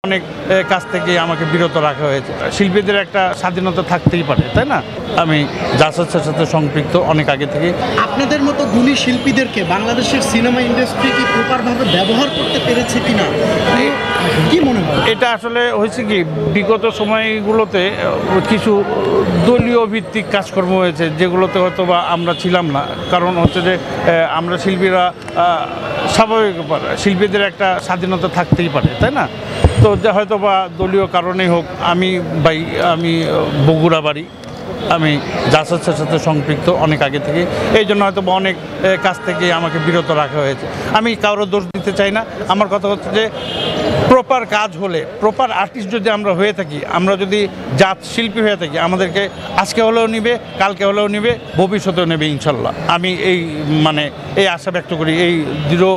অনেক কাজ থেকে আমাকে বিরত রাখা হয়েছে। শিল্পীদের একটা স্বাধীনতা থাকতেই পারে, তাই না? আমি জাসাসের সাথে সম্পৃক্ত অনেক আগে থেকে। আপনাদের মতো গুণী শিল্পীদেরকে বাংলাদেশের সিনেমা ইন্ডাস্ট্রি কি প্রপারভাবে ব্যবহার করতে পেরেছে কিনা, কি মনে হয়? এটা আসলে হয়েছে কি, বিগত সময়গুলোতে কিছু দলীয় ভিত্তিক কাজকর্ম হয়েছে, যেগুলোতে হয়তো বা আমরা ছিলাম না। কারণ হচ্ছে যে আমরা শিল্পীরা স্বাভাবিক ব্যাপার, শিল্পীদের একটা স্বাধীনতা থাকতেই পারে, তাই না? তো যা হয়তো বা দলীয় কারণেই হোক, আমি বগুড়া বাড়ি, আমি জাসাসের সাথে সম্পৃক্ত অনেক আগে থেকে, এই জন্য হয়তো বা অনেক কাজ থেকে আমাকে বিরত রাখা হয়েছে। আমি কারো দোষ দিতে চাই না। আমার কথা হচ্ছে যে প্রপার কাজ হলে, প্রপার আর্টিস্ট যদি আমরা হয়ে থাকি, আমরা যদি জাত শিল্পী হয়ে থাকি, আমাদেরকে আজকে হলেও নিবে, কালকে হলেও নিবে, ভবিষ্যতেও নেবে ইনশাল্লাহ। আমি এই আশা ব্যক্ত করি, এই দৃঢ়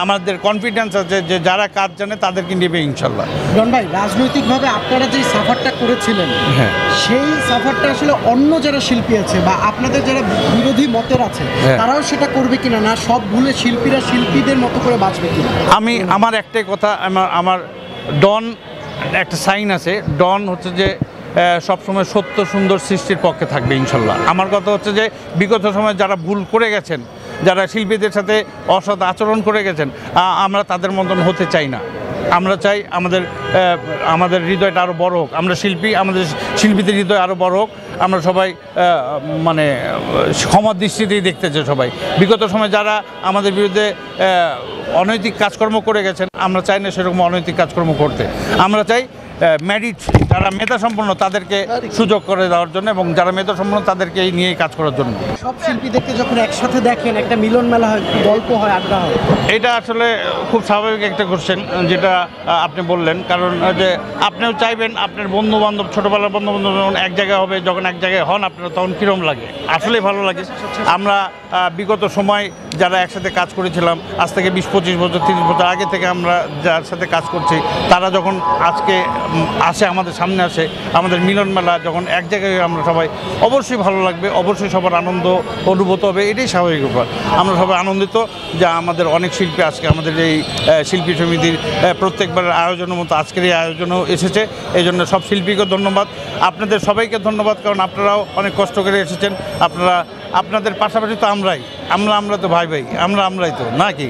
আমাদের কনফিডেন্স আছে যে যারা কাজ জানে তাদেরকে নেবে ইনশাল্লাহ। ডন ভাই, রাজনৈতিকভাবে আপনারা যে সাফারটা করেছিলেন, হ্যাঁ, সেই সাফারটা আসলে অন্য যারা শিল্পী আছে বা আপনাদের যারা বিরোধী মতের আছে, তারাও সেটা করবে কিনা, না সব ভুলে শিল্পীরা শিল্পীদের মতো করে বাঁচবে কিনা? আমার একটাই কথা, আমার ডন একটা সাইন আছে, ডন হচ্ছে যে সবসময় সত্য সুন্দর সৃষ্টির পক্ষে থাকবে ইনশাল্লাহ। আমার কথা হচ্ছে যে বিগত সময় যারা ভুল করে গেছেন, যারা শিল্পীদের সাথে অসৎ আচরণ করে গেছেন, আমরা তাদের মতন হতে চাই না। আমরা চাই আমাদের হৃদয়টা আরও বড় হোক, আমরা শিল্পী, আমাদের শিল্পীদের হৃদয় আরও বড় হোক। আমরা সবাই ক্ষমার দৃষ্টিতেই দেখতে চাই সবাই। বিগত সময় যারা আমাদের বিরুদ্ধে অনৈতিক কাজকর্ম করে গেছেন, আমরা চাই না সেরকম অনৈতিক কাজকর্ম করতে। আমরা চাই মেরিট, যারা মেধাসম্পন্ন তাদেরকে সুযোগ করে দেওয়ার জন্য, এবং যারা মেধাসম্পন্ন তাদেরকে নিয়েই কাজ করার জন্য। সব শিল্পীদেরকে যখন একসাথে দেখেন, একটা মিলন মেলা হয়, গল্প হয়, আড্ডা হয়। এটা আসলে খুব স্বাভাবিক একটা কোশ্চেন যেটা আপনি বললেন। কারণ যে আপনিও চাইবেন আপনার বন্ধুবান্ধব, ছোটোবেলার বন্ধুবান্ধব যখন এক জায়গায় হবে, যখন এক জায়গায় হন আপনারা, তখন কীরকম লাগে? আসলেই ভালো লাগে। আমরা বিগত সময় যারা একসাথে কাজ করেছিলাম, আজ থেকে 20-25 বছর 30 বছর আগে থেকে আমরা যার সাথে কাজ করছি, তারা যখন আজকে আমাদের সামনে আসে, আমাদের মিলন মেলা যখন এক জায়গায়, আমরা সবাই অবশ্যই ভালো লাগবে, অবশ্যই সবার আনন্দ অনুভূত হবে। এটাই স্বাভাবিক ব্যাপার। আমরা সবাই আনন্দিত যে আমাদের অনেক শিল্পী আজকে আমাদের এই শিল্পী সমিতির প্রত্যেকবারের আয়োজনের মতো আজকের এই আয়োজনেও এসেছে। এই জন্য সব শিল্পীকে ধন্যবাদ, আপনাদের সবাইকে ধন্যবাদ, কারণ আপনারাও অনেক কষ্ট করে এসেছেন। আপনাদের পাশাপাশি তো আমরা তো ভাই, আমরাই তো নাকি।